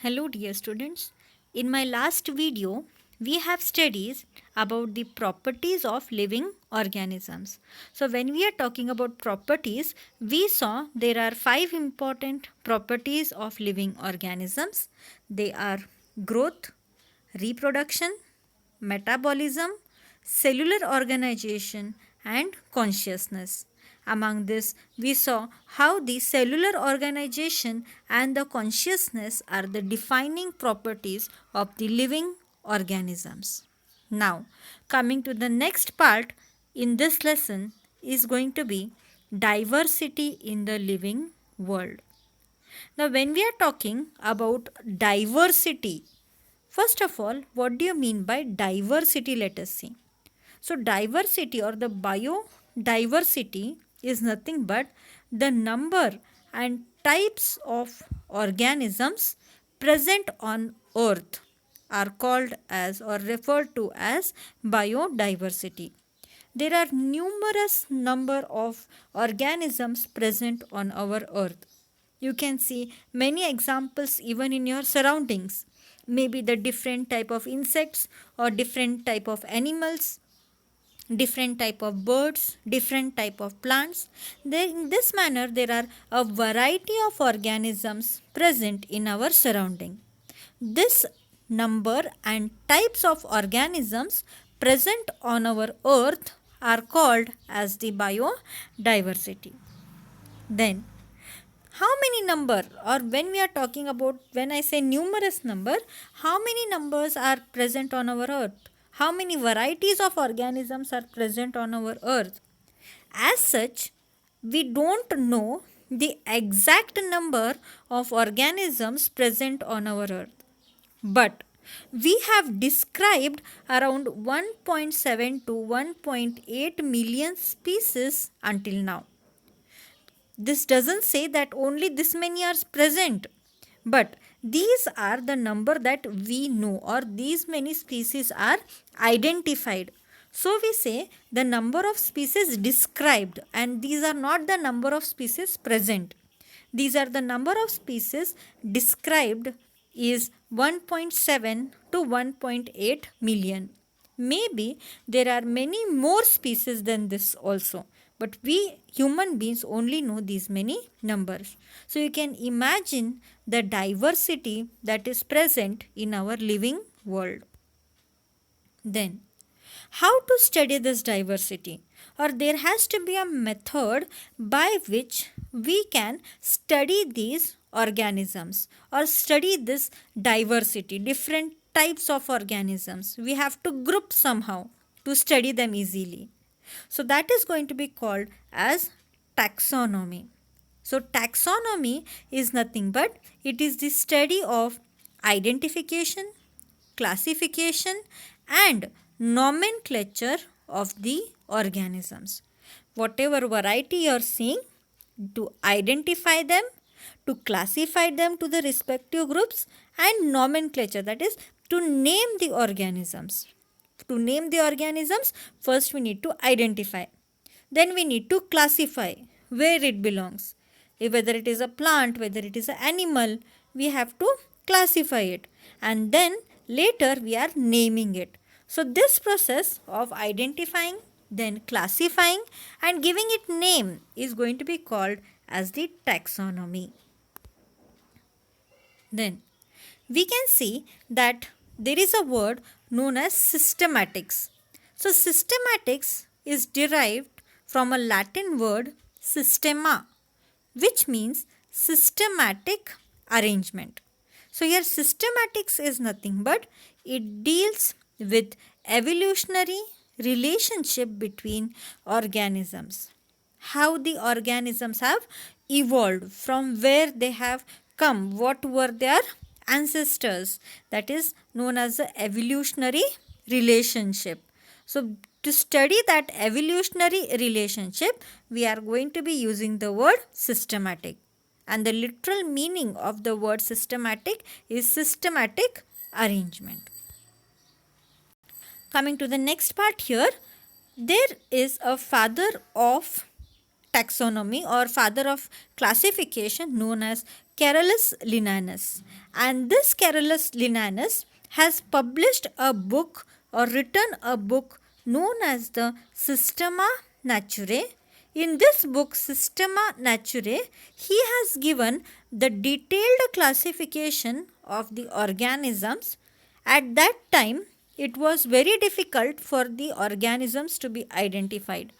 Hello dear students. In my last video, we have studied about the properties of living organisms. So when we are talking about properties, we saw there are five important properties of living organisms. They are growth, reproduction, metabolism, cellular organization, and consciousness. Among this, we saw how the cellular organization and the consciousness are the defining properties of the living organisms. Now, coming to the next part in this lesson is going to be diversity in the living world. Now, when we are talking about diversity, first of all, what do you mean by diversity? Let us see. So, diversity or the biodiversity is nothing but the number and types of organisms present on earth are called as or referred to as biodiversity. There are numerous number of organisms present on our earth. You can see many examples even in your surroundings. Maybe the different type of insects or different type of animals, different type of birds, different type of plants. In this manner, there are a variety of organisms present in our surrounding. This number and types of organisms present on our earth are called as the biodiversity. Then how many number, or when we are talking about, when I say numerous number, how many numbers are present on our earth? How many varieties of organisms are present on our earth? As such, we don't know the exact number of organisms present on our earth, but we have described around 1.7 to 1.8 million species until now. This doesn't say that only this many are present, but these are the number that we know, or these many species are identified. So we say the number of species described, and these are not the number of species present. These are the number of species described is 1.7 to 1.8 million. Maybe there are many more species than this also, but we human beings only know these many numbers. So you can imagine the diversity that is present in our living world. Then, how to study this diversity? Or there has to be a method by which we can study these organisms or study this diversity, different types of organisms. We have to group somehow to study them easily. So that is going to be called as taxonomy. So taxonomy is nothing but it is the study of identification, classification and nomenclature of the organisms. Whatever variety you are seeing, to identify them, to classify them to the respective groups, and nomenclature, that is to name the organisms. To name the organisms, first we need to identify. Then we need to classify where it belongs. Whether it is a plant, whether it is an animal, we have to classify it. And then later we are naming it. So this process of identifying, then classifying and giving it name is going to be called as the taxonomy. Then we can see that there is a word known as systematics. So systematics is derived from a Latin word systema, which means systematic arrangement. So here systematics is nothing but it deals with evolutionary relationship between organisms. How the organisms have evolved, from where they have come, what were their ancestors, that is known as the evolutionary relationship. So to study that evolutionary relationship, we are going to be using the word systematic, and the literal meaning of the word systematic is systematic arrangement. Coming to the next part here, there is a father of taxonomy or father of classification known as Carolus Linnaeus. And this Carolus Linnaeus has published a book or written a book known as the Systema Naturae. In this book, Systema Naturae, he has given the detailed classification of the organisms. At that time, it was very difficult for the organisms to be identified.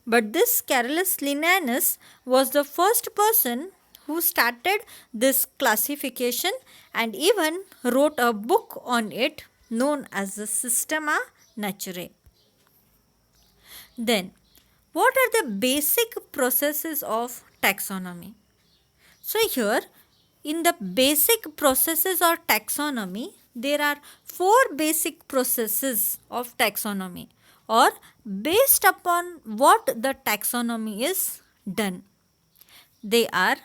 But this Carolus Linnaeus was the first person who started this classification and even wrote a book on it known as the Systema Naturae. Then, what are the basic processes of taxonomy? So, here in the basic processes of taxonomy, there are four basic processes of taxonomy, or based upon what the taxonomy is done. They are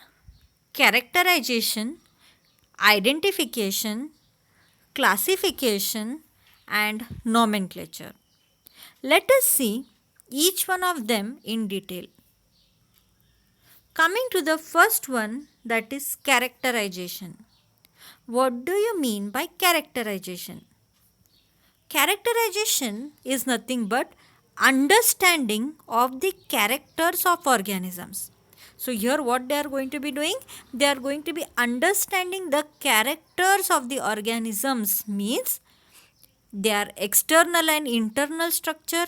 characterization, identification, classification, and nomenclature. Let us see each one of them in detail. Coming to the first one, that is characterization. What do you mean by characterization? Characterization is nothing but understanding of the characters of organisms. So here what they are going to be doing? They are going to be understanding the characters of the organisms, means their external and internal structure,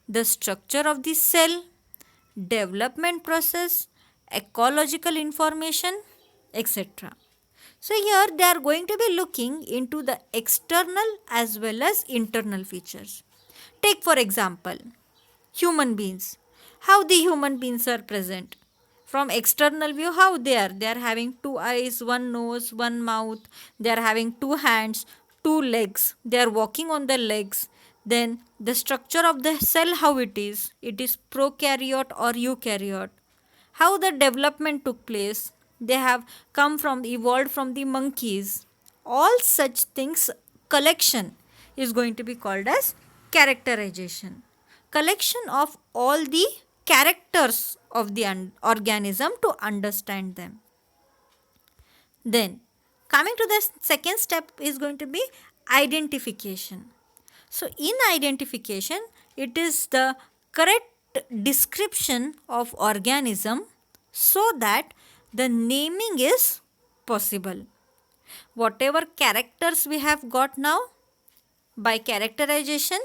the structure of the cell, development process, ecological information, etc. So here they are going to be looking into the external as well as internal features. Take for example, human beings. How the human beings are present. From external view, how they are. They are having two eyes, one nose, one mouth. They are having two hands, two legs. They are walking on the legs. Then the structure of the cell, how it is. It is prokaryote or eukaryote. How the development took place. They have evolved from the monkeys. All such things collection is going to be called as characterization. Collection of all the characters of the organism to understand them. Then coming to the second step is going to be identification. So in identification, it is the correct description of organism so that the naming is possible. Whatever characters we have got now, by characterization,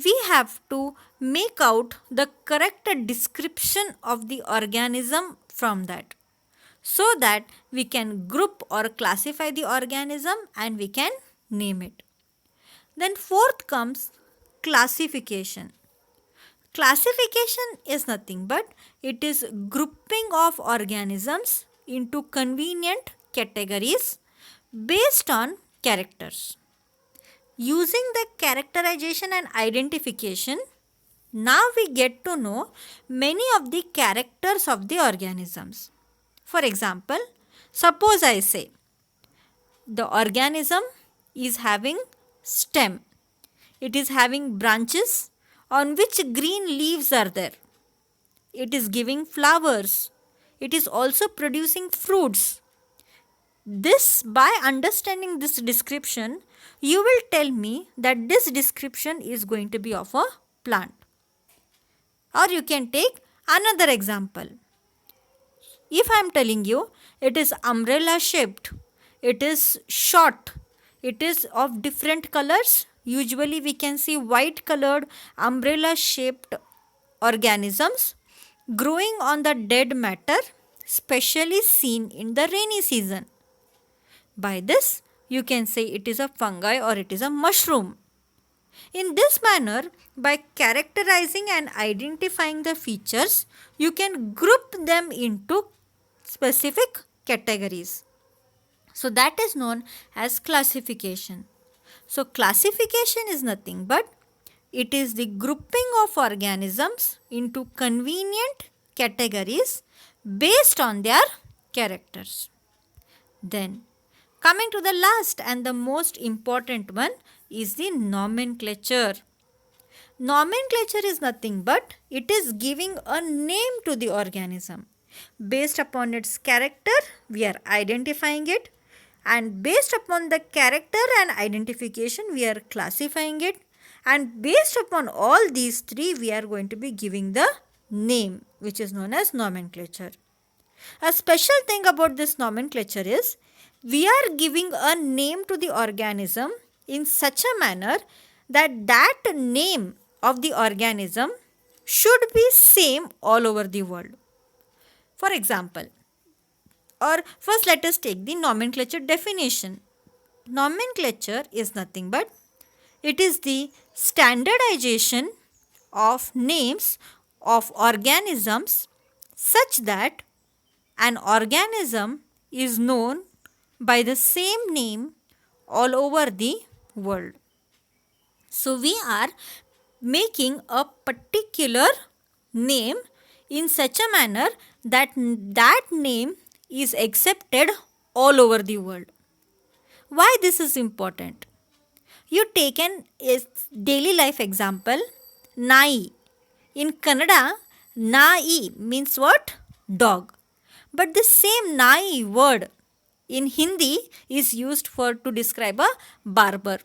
we have to make out the correct description of the organism from that, so that we can group or classify the organism and we can name it. Then fourth comes classification. Classification is nothing but it is grouping of organisms into convenient categories based on characters. Using the characterization and identification, now we get to know many of the characters of the organisms. For example, suppose I say the organism is having stem. It is having branches on which green leaves are there. It is giving flowers. It is also producing fruits. By understanding this description, you will tell me that this description is going to be of a plant. Or you can take another example. If I am telling you it is umbrella shaped, it is short, it is of different colors. Usually we can see white colored umbrella shaped organisms growing on the dead matter, specially seen in the rainy season. By this, you can say it is a fungi or it is a mushroom. In this manner, by characterizing and identifying the features, you can group them into specific categories. So that is known as classification. So classification is nothing but it is the grouping of organisms into convenient categories based on their characters. Then coming to the last and the most important one is the nomenclature. Nomenclature is nothing but it is giving a name to the organism. Based upon its character, we are identifying it, and based upon the character and identification, we are classifying it, and based upon all these three, we are going to be giving the name, which is known as nomenclature. A special thing about this nomenclature is we are giving a name to the organism in such a manner that that name of the organism should be same all over the world. For example, or first let us take the nomenclature definition. Nomenclature is nothing but it is the standardization of names of organisms such that an organism is known by the same name all over the world. So we are making a particular name in such a manner that that name is accepted all over the world. Why this is important? You take an daily life example, Nai. In Kannada, Nai means what? Dog. But the same Nai word in Hindi is used for to describe a barber.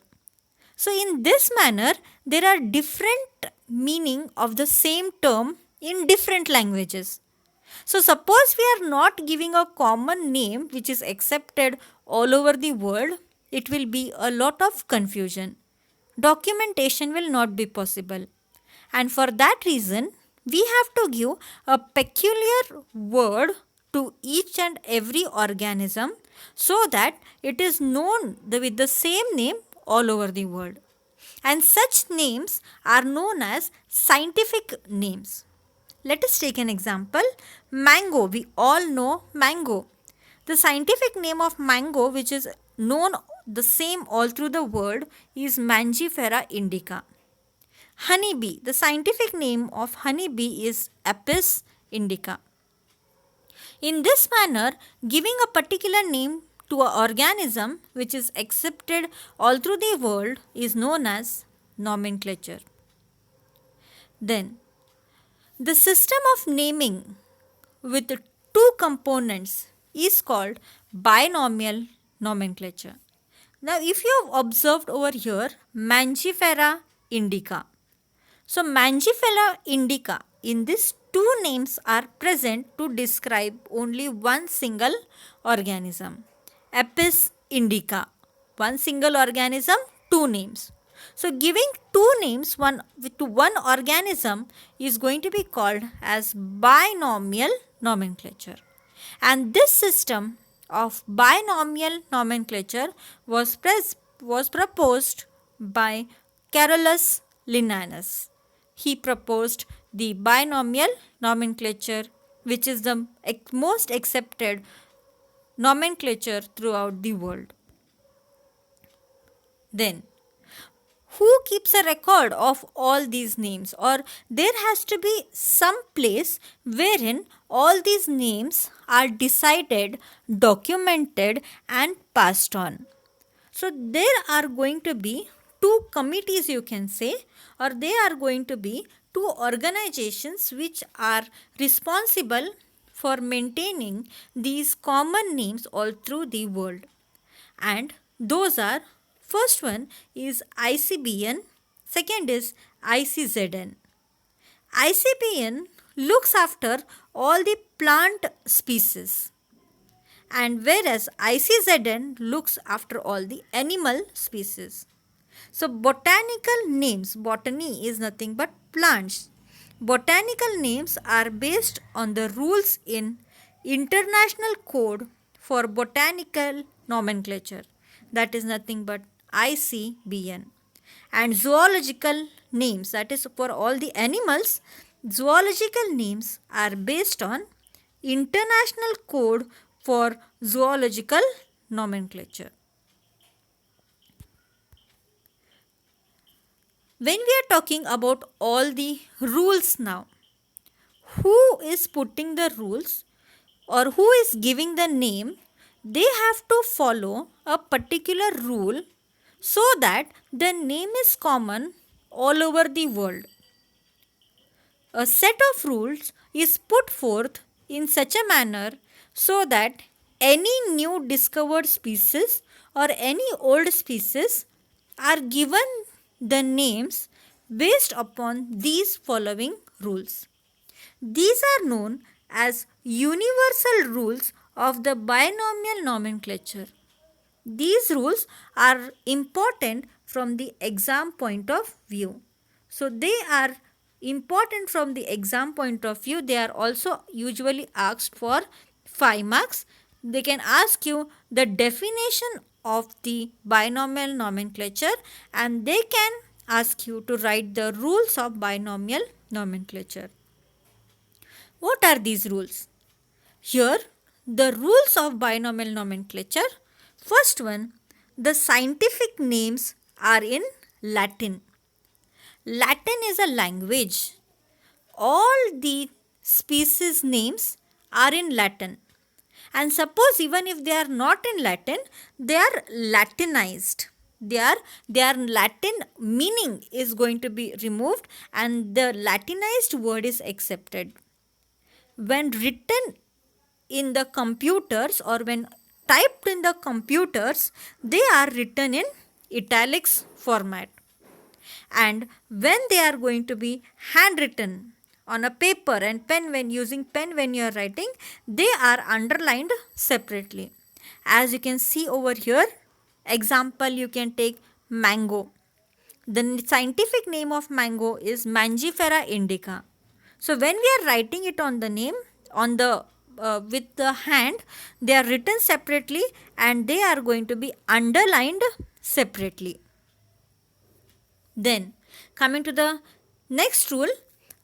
So in this manner, there are different meaning of the same term in different languages. So suppose we are not giving a common name which is accepted all over the world, it will be a lot of confusion. Documentation will not be possible. And for that reason, we have to give a peculiar word to each and every organism so that it is known with the same name all over the world. And such names are known as scientific names. Let us take an example. Mango. We all know mango. The scientific name of mango, which is known the same all through the world, is Mangifera indica. Honeybee. The scientific name of honeybee is Apis indica. In this manner, giving a particular name to an organism which is accepted all through the world is known as nomenclature. Then, the system of naming with two components is called binomial nomenclature. Now, if you have observed over here, Mangifera indica. So, Mangifera indica, in these two names are present to describe only one single organism. Apis indica, one single organism, two names. So, giving two names to one organism is going to be called as binomial nomenclature. And this system of binomial nomenclature was proposed by Carolus Linnaeus. He proposed the binomial nomenclature, which is the most accepted nomenclature throughout the world. Then, who keeps a record of all these names? Or there has to be some place wherein all these names are decided, documented, and passed on. So, there are going to be two committees, you can say, or there are going to be two organizations which are responsible for maintaining these common names all through the world. And those are, first one is ICBN, second is ICZN. ICBN looks after all the plant species, and whereas ICZN looks after all the animal species. So botanical names, botany is nothing but plants. Botanical names are based on the rules in International Code for Botanical Nomenclature, that is nothing but ICBN. And zoological names, that is for all the animals, zoological names are based on International Code for Zoological Nomenclature. When we are talking about all the rules now, who is putting the rules or who is giving the name? They have to follow a particular rule so that the name is common all over the world. A set of rules is put forth in such a manner so that any new discovered species or any old species are given the names based upon these following rules. These are known as universal rules of the binomial nomenclature. These rules are important from the exam point of view. So they are important from the exam point of view. They are also usually asked for 5 marks. They can ask you the definition of the binomial nomenclature, and they can ask you to write the rules of binomial nomenclature. What are these rules? Here, the rules of binomial nomenclature. First one, the scientific names are in Latin. Latin is a language. All the species names are in Latin. And suppose even if they are not in Latin, they are Latinized. Their Latin meaning is going to be removed and the Latinized word is accepted. When written in the computers or when typed in the computers, they are written in italics format. And when they are going to be handwritten on a paper and pen, when using pen when you are writing, they are underlined separately. As you can see over here, example you can take mango. The scientific name of mango is Mangifera indica. So when we are writing it on the name, on the with the hand, they are written separately and they are going to be underlined separately. Then coming to the next rule,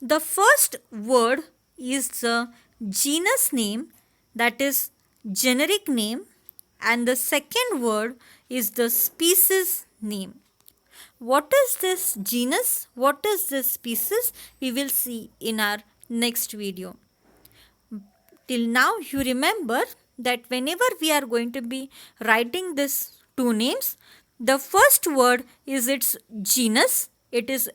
the first word is the genus name, that is generic name, and the second word is the species name. What is this genus? What is this species? We will see in our next video. Till now, you remember that whenever we are going to be writing these two names, the first word is its genus. It is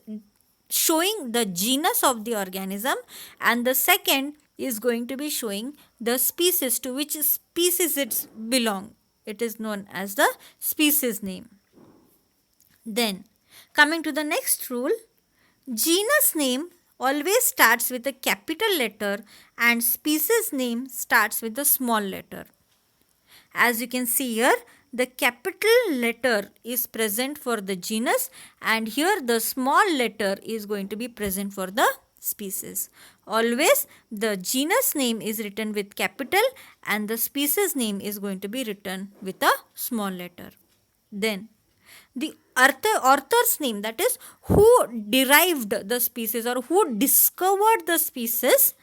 showing the genus of the organism, and the second is going to be showing the species, to which species it belongs. It is known as the species name. Then coming to the next rule, genus name always starts with a capital letter and species name starts with a small letter. As you can see here, the capital letter is present for the genus and here the small letter is going to be present for the species. Always the genus name is written with capital and the species name is going to be written with a small letter. Then the author's name, that is who derived the species or who discovered the species,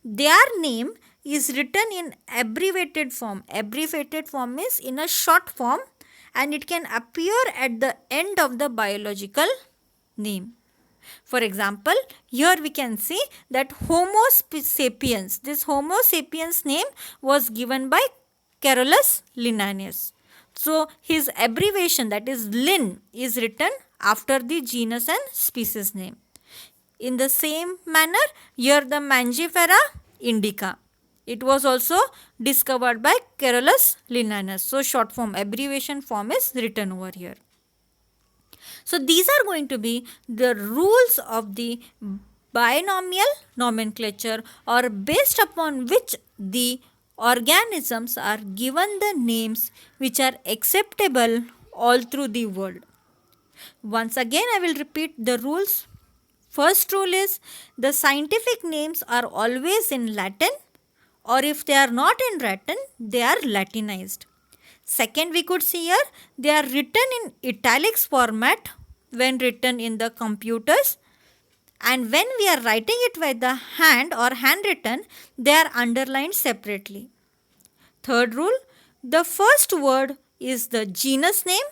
their name is written in abbreviated form. Abbreviated form is in a short form and it can appear at the end of the biological name. For example, here we can see that Homo sapiens. This Homo sapiens name was given by Carolus Linnaeus. So his abbreviation, that is Lin, is written after the genus and species name. In the same manner, here the Mangifera indica. It was also discovered by Carolus Linnaeus. So short form, abbreviation form is written over here. So these are going to be the rules of the binomial nomenclature, or based upon which the organisms are given the names which are acceptable all through the world. Once again, I will repeat the rules. First rule is the scientific names are always in Latin, or if they are not in Latin, they are Latinized. Second, we could see here they are written in italics format when written in the computers, and when we are writing it by the hand or handwritten, they are underlined separately. Third rule, the first word is the genus name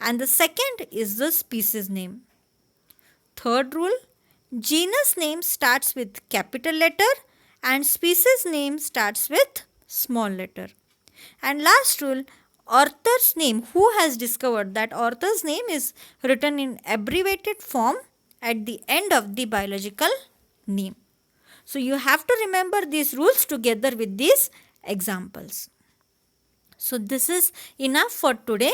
and the second is the species name. Third rule, genus name starts with capital letter and species name starts with small letter. And last rule, author's name, who has discovered that author's name is written in abbreviated form at the end of the biological name. So you have to remember these rules together with these examples. So this is enough for today.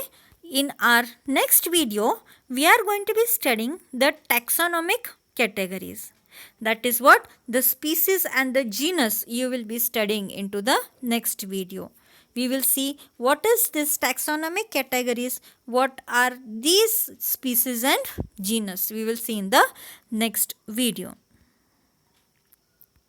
In our next video, we are going to be studying the taxonomic categories. That is what the species and the genus you will be studying into the next video. We will see what is this taxonomic categories, what are these species and genus. We will see in the next video.